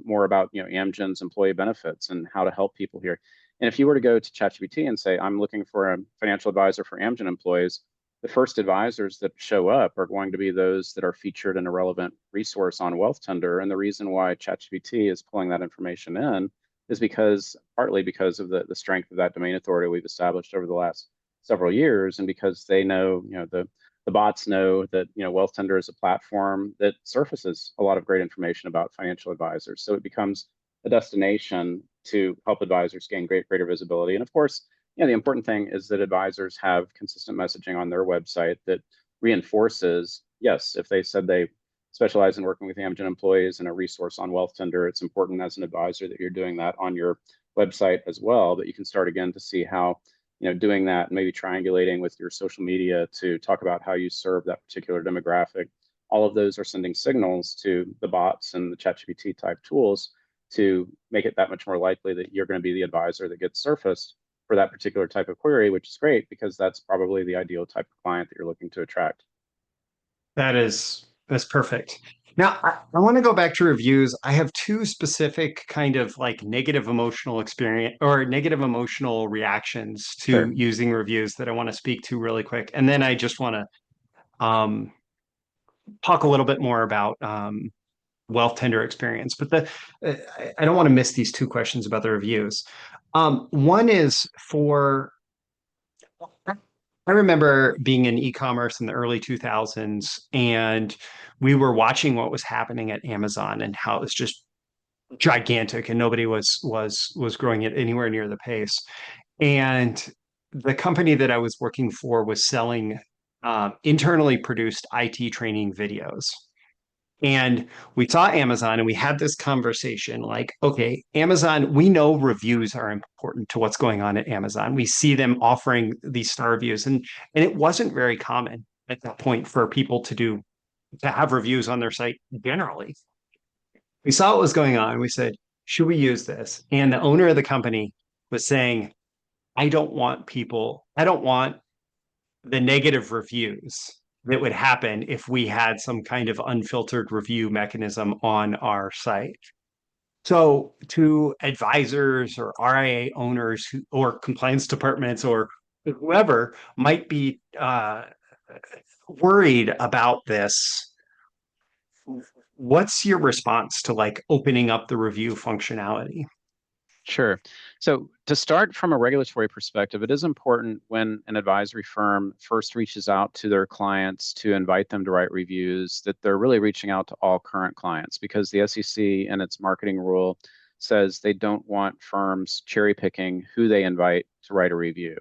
more about Amgen's employee benefits and how to help people here. And if you were to go to ChatGPT and say, I'm looking for a financial advisor for Amgen employees, the first advisors that show up are going to be those that are featured in a relevant resource on Wealthtender. And the reason why ChatGPT is pulling that information in is partly because of the strength of that domain authority we've established over the last several years, and because they know, the bots know that Wealthtender is a platform that surfaces a lot of great information about financial advisors. So it becomes a destination to help advisors gain greater visibility. And of course, the important thing is that advisors have consistent messaging on their website that reinforces, yes, if they said they specialize in working with Amgen employees and a resource on Wealthtender, it's important as an advisor that you're doing that on your website as well. But you can start again to see how doing that, maybe triangulating with your social media to talk about how you serve that particular demographic. All of those are sending signals to the bots and the ChatGPT type tools to make it that much more likely that you're going to be the advisor that gets surfaced for that particular type of query, which is great because that's probably the ideal type of client that you're looking to attract. That's perfect. Now, I want to go back to reviews. I have two specific kind of like negative emotional experience or negative emotional reactions to Sure. using reviews that I want to speak to really quick. And then I just want to talk a little bit more about Wealthtender experience. But I don't want to miss these two questions about the reviews. One is for I remember being in e-commerce in the early 2000s, and we were watching what was happening at Amazon and how it was just gigantic, and nobody was growing it anywhere near the pace. And the company that I was working for was selling internally produced IT training videos. And we saw Amazon and we had this conversation like, okay, Amazon, we know reviews are important to what's going on at Amazon. We see them offering these star reviews, and it wasn't very common at that point for people to have reviews on their site generally. We saw what was going on. We said, should we use this? And the owner of the company was saying, I don't want the negative reviews that would happen if we had some kind of unfiltered review mechanism on our site. So, to advisors or RIA owners or compliance departments or whoever might be worried about this, What's your response to like opening up the review functionality? Sure. So, to start from a regulatory perspective, it is important when an advisory firm first reaches out to their clients to invite them to write reviews that they're really reaching out to all current clients because the SEC and its marketing rule says they don't want firms cherry picking who they invite to write a review.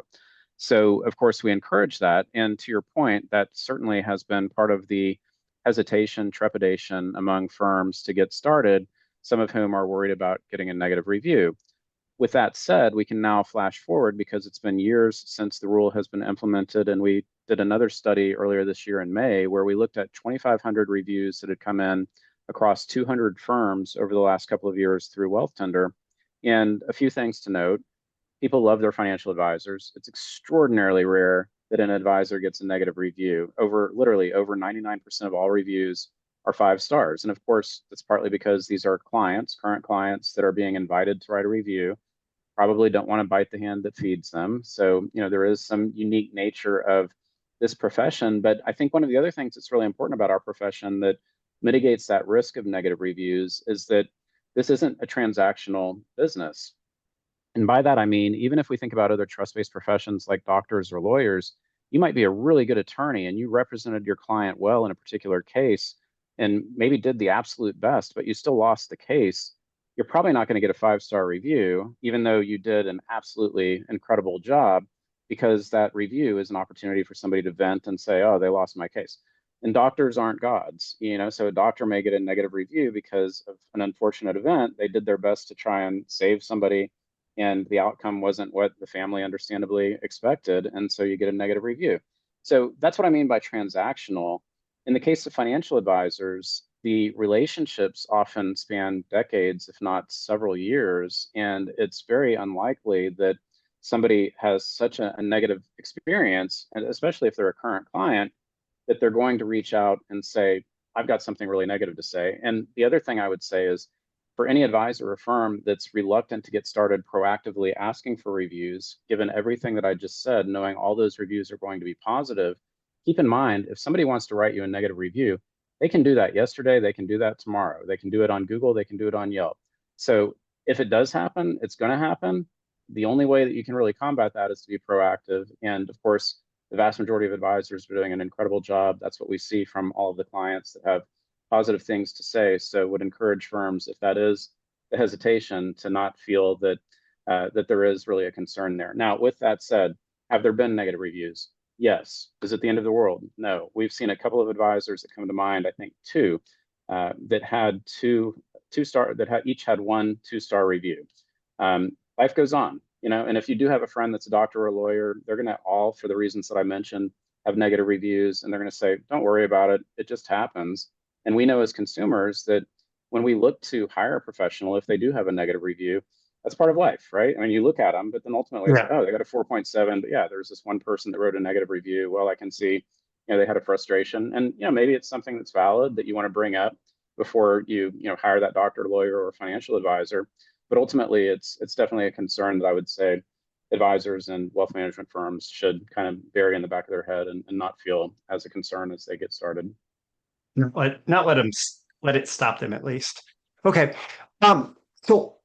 So, of course, we encourage that. And to your point, that certainly has been part of the hesitation, trepidation among firms to get started, some of whom are worried about getting a negative review. With that said, we can now flash forward because it's been years since the rule has been implemented. And we did another study earlier this year in May where we looked at 2,500 reviews that had come in across 200 firms over the last couple of years through Wealthtender. And a few things to note: people love their financial advisors. It's extraordinarily rare that an advisor gets a negative review. Literally over 99% of all reviews are 5 stars. And of course, that's partly because these are clients, current clients that are being invited to write a review, probably don't want to bite the hand that feeds them. So, there is some unique nature of this profession. But I think one of the other things that's really important about our profession that mitigates that risk of negative reviews is that this isn't a transactional business. And by that, I mean, even if we think about other trust-based professions like doctors or lawyers, you might be a really good attorney and you represented your client well in a particular case and maybe did the absolute best, but you still lost the case. You're probably not going to get a 5 star review, even though you did an absolutely incredible job, because that review is an opportunity for somebody to vent and say, oh, they lost my case. And doctors aren't gods, so a doctor may get a negative review because of an unfortunate event. They did their best to try and save somebody, and the outcome wasn't what the family understandably expected, and so you get a negative review. So that's what I mean by transactional. In the case of financial advisors, the relationships often span decades, if not several years, and it's very unlikely that somebody has such a negative experience, and especially if they're a current client, that they're going to reach out and say, I've got something really negative to say. And the other thing I would say is, for any advisor or firm that's reluctant to get started proactively asking for reviews, given everything that I just said, knowing all those reviews are going to be positive, keep in mind, if somebody wants to write you a negative review, they can do that yesterday, they can do that tomorrow, they can do it on Google, they can do it on Yelp. So if it does happen, it's going to happen. The only way that you can really combat that is to be proactive. And of course, the vast majority of advisors are doing an incredible job. That's what we see from all of the clients that have positive things to say. So would encourage firms, if that is the hesitation, to not feel that that there is really a concern there. Now, with that said, have there been negative reviews? Yes. Is it the end of the world? No. We've seen a couple of advisors that come to mind, I think two, that had two-star, that each had 1 2-star review. Life goes on, and if you do have a friend that's a doctor or a lawyer, they're going to all, for the reasons that I mentioned, have negative reviews, and they're going to say, don't worry about it. It just happens. And we know as consumers that when we look to hire a professional, if they do have a negative review, that's part of life, right? I mean, you look at them, but then ultimately it's Yeah. like, oh, they got a 4.7. But yeah, there's this one person that wrote a negative review. Well, I can see, they had a frustration. And, maybe it's something that's valid that you want to bring up before you hire that doctor, lawyer, or financial advisor. But ultimately, it's definitely a concern that I would say advisors and wealth management firms should kind of bury in the back of their head and not feel as a concern as they get started. Not let them let it stop them at least. Okay. So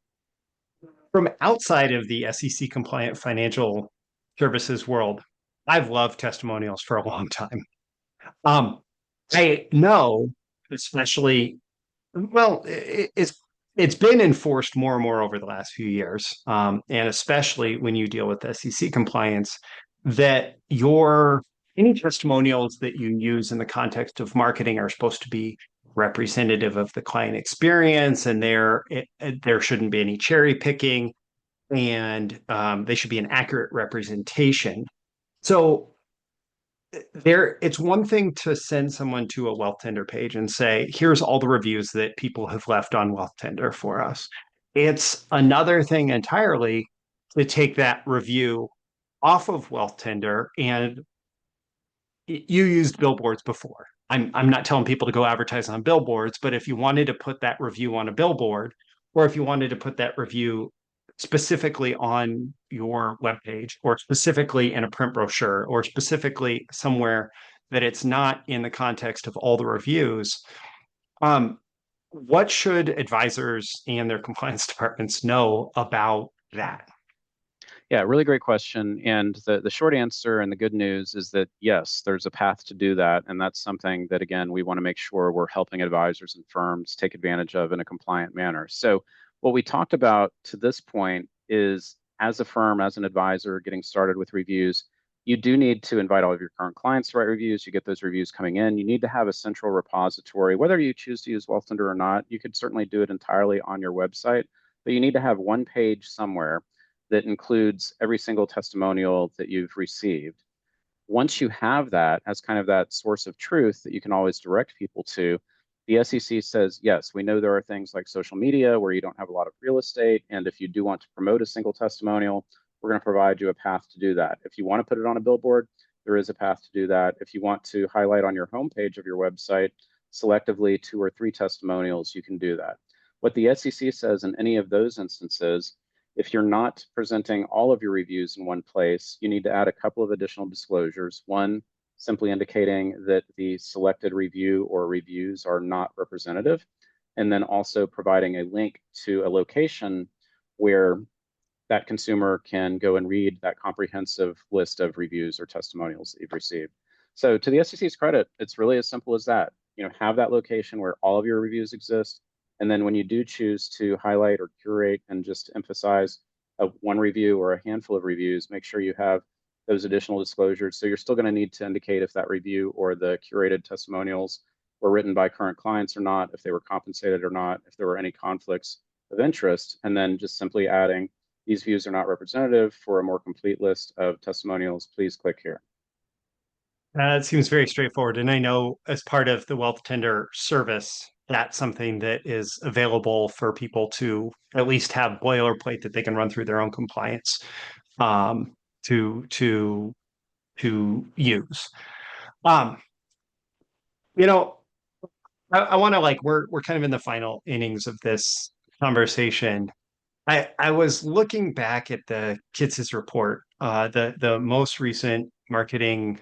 from outside of the SEC compliant financial services world, I've loved testimonials for a long time. Um, I know, especially, well, it's been enforced more and more over the last few years, and especially when you deal with SEC compliance, that your any testimonials that you use in the context of marketing are supposed to be representative of the client experience, and there shouldn't be any cherry picking, and they should be an accurate representation. So it's one thing to send someone to a Wealthtender page and say, here's all the reviews that people have left on Wealthtender for us. It's another thing entirely to take that review off of Wealthtender. And you used billboards before. I'm not telling people to go advertise on billboards, but if you wanted to put that review on a billboard, or if you wanted to put that review specifically on your webpage, or specifically in a print brochure, or specifically somewhere that it's not in the context of all the reviews, Um, what should advisors and their compliance departments know about that? Yeah, really great question. And the short answer and the good news is that yes, there's a path to do that. And that's something that, again, we want to make sure we're helping advisors and firms take advantage of in a compliant manner. So, what we talked about to this point is as a firm, as an advisor getting started with reviews, you do need to invite all of your current clients to write reviews. You get those reviews coming in. You need to have a central repository, whether you choose to use Wealthtender or not. You could certainly do it entirely on your website, but you need to have one page somewhere that includes every single testimonial that you've received. Once you have that as kind of that source of truth that you can always direct people to, the SEC says, yes, we know there are things like social media where you don't have a lot of real estate. And if you do want to promote a single testimonial, we're going to provide you a path to do that. If you want to put it on a billboard, there is a path to do that. If you want to highlight on your homepage of your website selectively 2 or 3 testimonials, you can do that. What the SEC says in any of those instances, if you're not presenting all of your reviews in one place, you need to add a couple of additional disclosures. One, simply indicating that the selected review or reviews are not representative, and then also providing a link to a location where that consumer can go and read that comprehensive list of reviews or testimonials that you've received. So to the SEC's credit, it's really as simple as that. Have that location where all of your reviews exist. And then when you do choose to highlight or curate and just emphasize one review or a handful of reviews, make sure you have those additional disclosures. So you're still going to need to indicate if that review or the curated testimonials were written by current clients or not, if they were compensated or not, if there were any conflicts of interest, and then just simply adding these views are not representative. For a more complete list of testimonials, please click here. It seems very straightforward. And I know as part of the Wealthtender service, that's something that is available for people to at least have boilerplate that they can run through their own compliance um, to to to use. Um, you know, I want to like we're kind of in the final innings of this conversation. I was looking back at the Kitces report, the most recent marketing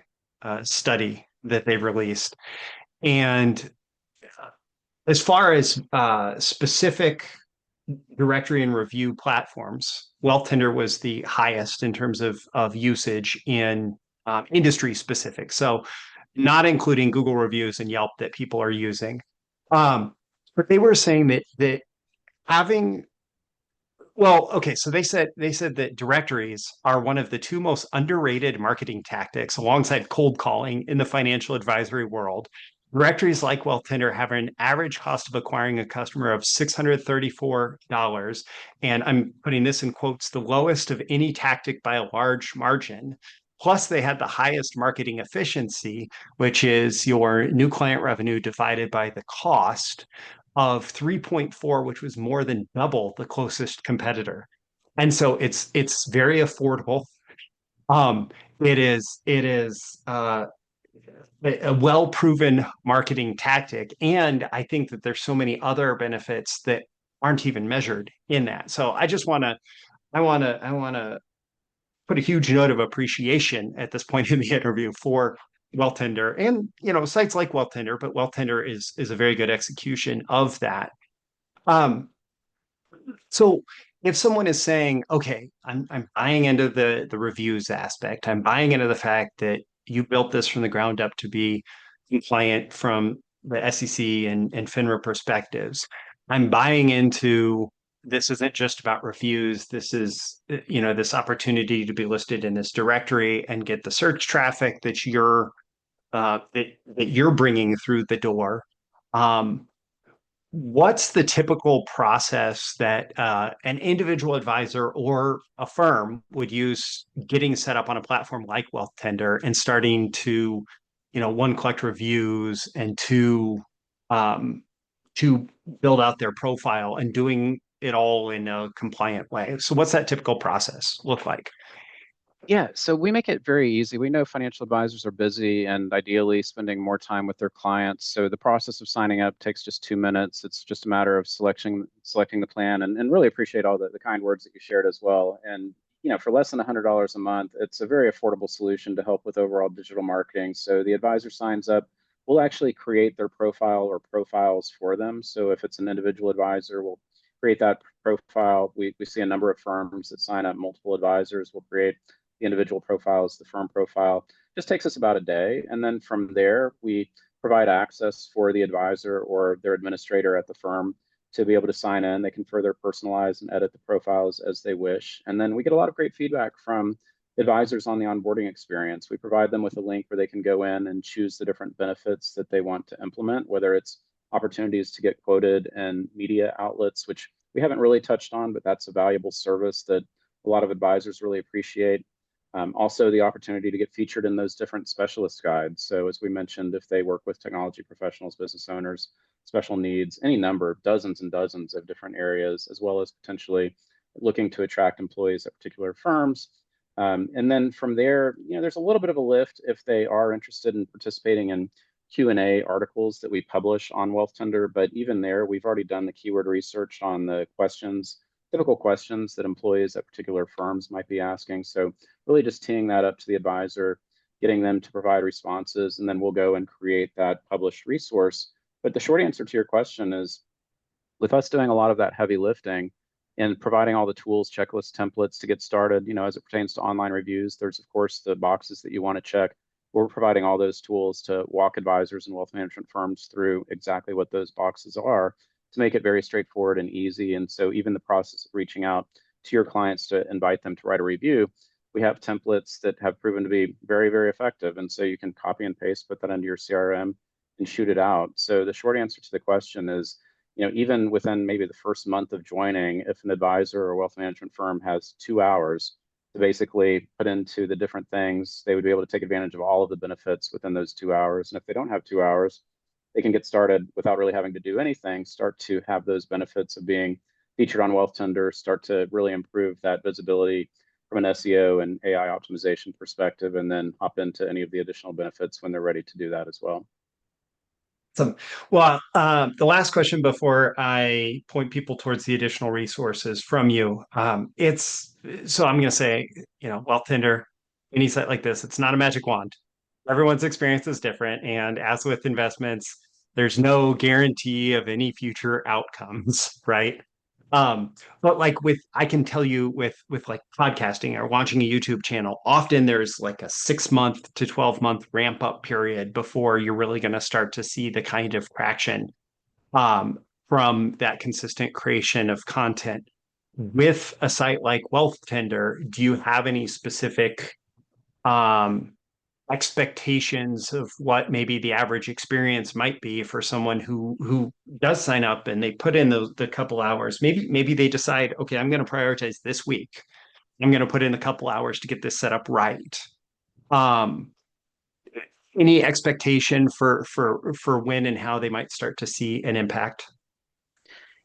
study that they've released, and as far as specific directory and review platforms, Wealthtender was the highest in terms of usage in industry specific. So, not including Google reviews and Yelp that people are using. But they were saying that having well, okay, so they said that directories are one of the 2 most underrated marketing tactics alongside cold calling in the financial advisory world. Directories like Wealthtender have an average cost of acquiring a customer of $634, and I'm putting this in quotes, the lowest of any tactic by a large margin. Plus, they had the highest marketing efficiency, which is your new client revenue divided by the cost of 3.4, which was more than double the closest competitor. And so it's very affordable. It is a well-proven marketing tactic, and I think that there's so many other benefits that aren't even measured in that. So I want to put a huge note of appreciation at this point in the interview for Wealthtender and sites like Wealthtender, but Wealthtender is a very good execution of that. Um, so if someone is saying, okay, I'm buying into the reviews aspect, I'm buying into the fact that you built this from the ground up to be compliant from the SEC and FINRA perspectives. I'm buying into this isn't just about reviews. This is, this opportunity to be listed in this directory and get the search traffic that you're bringing through the door. Um, what's the typical process that an individual advisor or a firm would use getting set up on a platform like Wealthtender and starting to, one, collect reviews and um, to build out their profile and doing it all in a compliant way? So what's that typical process look like? Yeah, so we make it very easy. We know financial advisors are busy and ideally spending more time with their clients. So the process of signing up takes just 2 minutes. It's just a matter of selecting the plan and really appreciate all the kind words that you shared as well. And for less than $100 a month, it's a very affordable solution to help with overall digital marketing. So the advisor signs up we'll actually create their profile or profiles for them. So if it's an individual advisor, we'll create that profile. We see a number of firms that sign up multiple advisors. We'll create the individual profiles, the firm profile. Just takes us about a day. And then from there, we provide access for the advisor or their administrator at the firm to be able to sign in. They can further personalize and edit the profiles as they wish. And then we get a lot of great feedback from advisors on the onboarding experience. We provide them with a link where they can go in and choose the different benefits that they want to implement, whether it's opportunities to get quoted in media outlets, which we haven't really touched on, but that's a valuable service that a lot of advisors really appreciate. Also, the opportunity to get featured in those different specialist guides. So as we mentioned, if they work with technology professionals, business owners, special needs, any number, dozens and dozens of different areas, as well as potentially looking to attract employees at particular firms. And then from there, there's a little bit of a lift if they are interested in participating in Q&A articles that we publish on Wealthtender. But even there, we've already done the keyword research on the questions, typical questions that employees at particular firms might be asking. So really just teeing that up to the advisor, getting them to provide responses, and then we'll go and create that published resource. But the short answer to your question is, with us doing a lot of that heavy lifting and providing all the tools, checklists, templates to get started, as it pertains to online reviews, there's of course the boxes that you want to check. We're providing all those tools to walk advisors and wealth management firms through exactly what those boxes are to make it very straightforward and easy. And so even the process of reaching out to your clients to invite them to write a review, we have templates that have proven to be very, very effective. And so you can copy and paste, put that into your CRM and shoot it out. So the short answer to the question is, even within maybe the first month of joining, if an advisor or wealth management firm has 2 hours to basically put into the different things, they would be able to take advantage of all of the benefits within those 2 hours. And if they don't have 2 hours, they can get started without really having to do anything, start to have those benefits of being featured on Wealthtender, start to really improve that visibility from an SEO and AI optimization perspective, and then hop into any of the additional benefits when they're ready to do that as well. Well, the last question before I point people towards the additional resources from you, I'm going to say, Wealthtender, any site like this, it's not a magic wand. Everyone's experience is different, and as with investments, there's no guarantee of any future outcomes, right? But I can tell you with like podcasting or watching a YouTube channel, often there's like a 6-month to 12-month ramp up period before you're really going to start to see the kind of traction from that consistent creation of content. With a site like Wealthtender, do you have any specific expectations of what maybe the average experience might be for someone who does sign up and they put in the couple hours? Maybe they decide, okay, I'm going to prioritize this week. I'm going to put in a couple hours to get this set up right. Um, any expectation for when and how they might start to see an impact?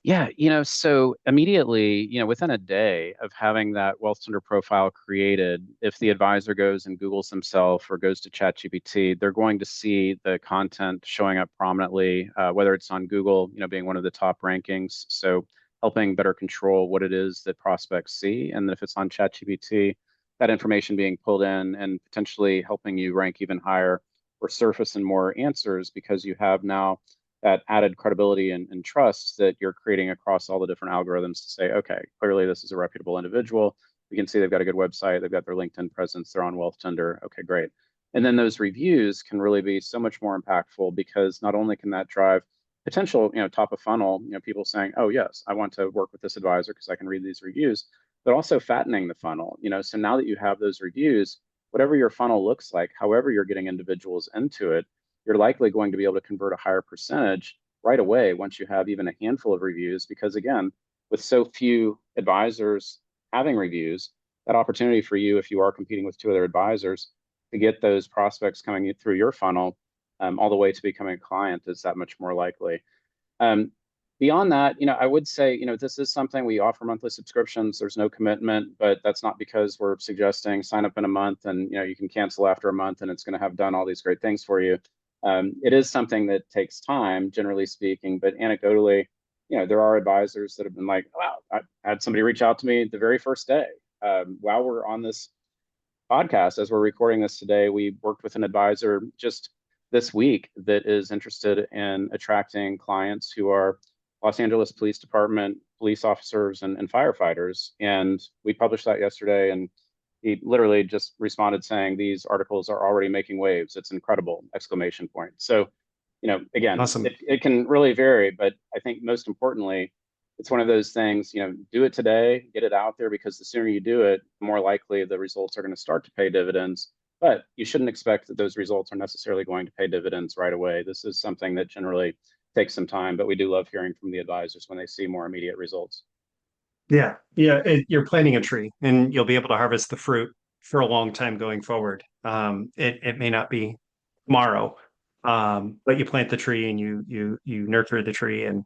Yeah, so immediately, within a day of having that Wealthtender profile created, if the advisor goes and Googles himself or goes to ChatGPT, they're going to see the content showing up prominently, whether it's on Google, being one of the top rankings. So helping better control what it is that prospects see. And then if it's on ChatGPT, that information being pulled in and potentially helping you rank even higher or surface in more answers because you have now that added credibility and trust that you're creating across all the different algorithms to say, okay, clearly this is a reputable individual. We can see they've got a good website, they've got their LinkedIn presence, they're on Wealthtender. Okay, great. And then those reviews can really be so much more impactful because not only can that drive potential, top of funnel, people saying, oh yes, I want to work with this advisor because I can read these reviews, but also fattening the funnel. So now that you have those reviews, whatever your funnel looks like, however you're getting individuals into it, you're likely going to be able to convert a higher percentage right away once you have even a handful of reviews. Because again, with so few advisors having reviews, that opportunity for you, if you are competing with 2 other advisors, to get those prospects coming through your funnel all the way to becoming a client is that much more likely. Beyond that, I would say, this is something we offer monthly subscriptions. There's no commitment, but that's not because we're suggesting sign up in a month and, you can cancel after a month and it's going to have done all these great things for you. It is something that takes time, generally speaking, but anecdotally, there are advisors that have been like, wow, I had somebody reach out to me the very first day. While we're on this podcast, as we're recording this today, we worked with an advisor just this week that is interested in attracting clients who are Los Angeles Police Department police officers and firefighters. And we published that yesterday, and he literally just responded saying, these articles are already making waves. It's incredible, exclamation point. So, again, Awesome. it can really vary, but I think most importantly, it's one of those things, do it today, get it out there, because the sooner you do it, the more likely the results are going to start to pay dividends. But you shouldn't expect that those results are necessarily going to pay dividends right away. This is something that generally takes some time, but we do love hearing from the advisors when they see more immediate results. Yeah. Yeah. You're planting a tree and you'll be able to harvest the fruit for a long time going forward. It may not be tomorrow, but you plant the tree and you nurture the tree, and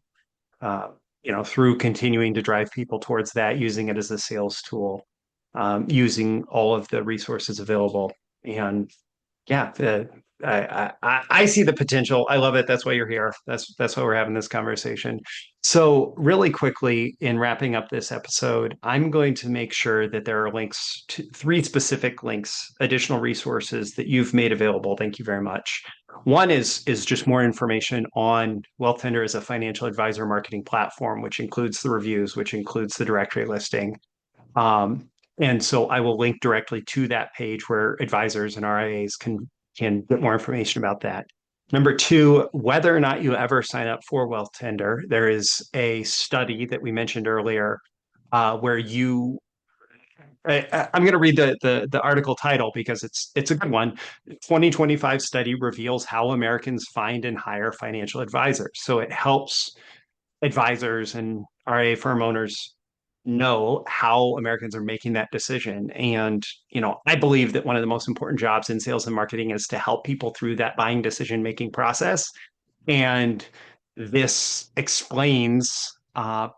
through continuing to drive people towards that, using it as a sales tool, using all of the resources available. And yeah, I see the potential. I love it. That's why you're here. That's why we're having this conversation. So really quickly, in wrapping up this episode, I'm going to make sure that there are links to 3 specific links, additional resources that you've made available. Thank you very much. One is just more information on Wealthtender as a financial advisor marketing platform, which includes the reviews, which includes the directory listing. And so I will link directly to that page where advisors and RIAs can get more information about that. Number 2, whether or not you ever sign up for Wealthtender, there is a study that we mentioned earlier where I'm going to read the article title because it's a good one. 2025 study reveals how Americans find and hire financial advisors. So it helps advisors and RIA firm owners know how Americans are making that decision. And, I believe that one of the most important jobs in sales and marketing is to help people through that buying decision-making process. And this explains at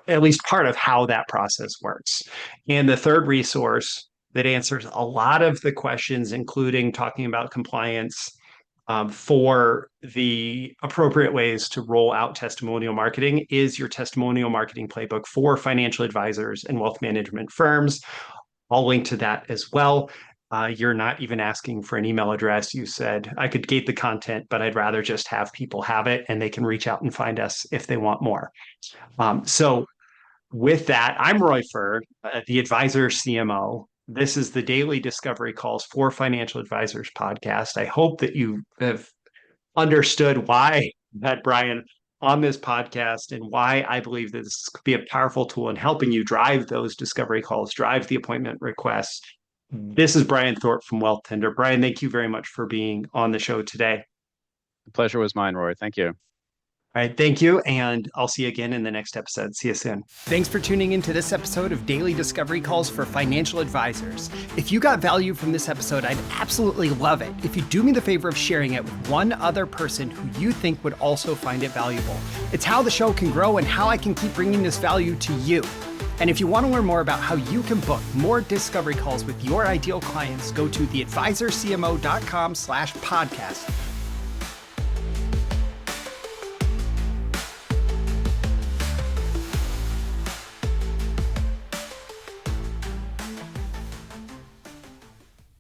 least part of how that process works. And the third resource that answers a lot of the questions, including talking about compliance, for the appropriate ways to roll out testimonial marketing, is your testimonial marketing playbook for financial advisors and wealth management firms. I'll link to that as well. You're not even asking for an email address. You said I could gate the content, but I'd rather just have people have it and they can reach out and find us if they want more. So with that, I'm Roy Furr, the Advisor CMO. This is the Daily Discovery Calls for Financial Advisors podcast. I hope that you have understood why I had Brian on this podcast and why I believe that this could be a powerful tool in helping you drive those discovery calls, drive the appointment requests. This is Brian Thorp from Wealthtender. Brian, thank you very much for being on the show today. The pleasure was mine, Roy. Thank you. All right, thank you, and I'll see you again in the next episode. See you soon. Thanks for tuning into this episode of Daily Discovery Calls for Financial Advisors. If you got value from this episode, I'd absolutely love it if you do me the favor of sharing it with one other person who you think would also find it valuable. It's how the show can grow and how I can keep bringing this value to you. And if you want to learn more about how you can book more discovery calls with your ideal clients, go to theadvisorcmo.com/podcast.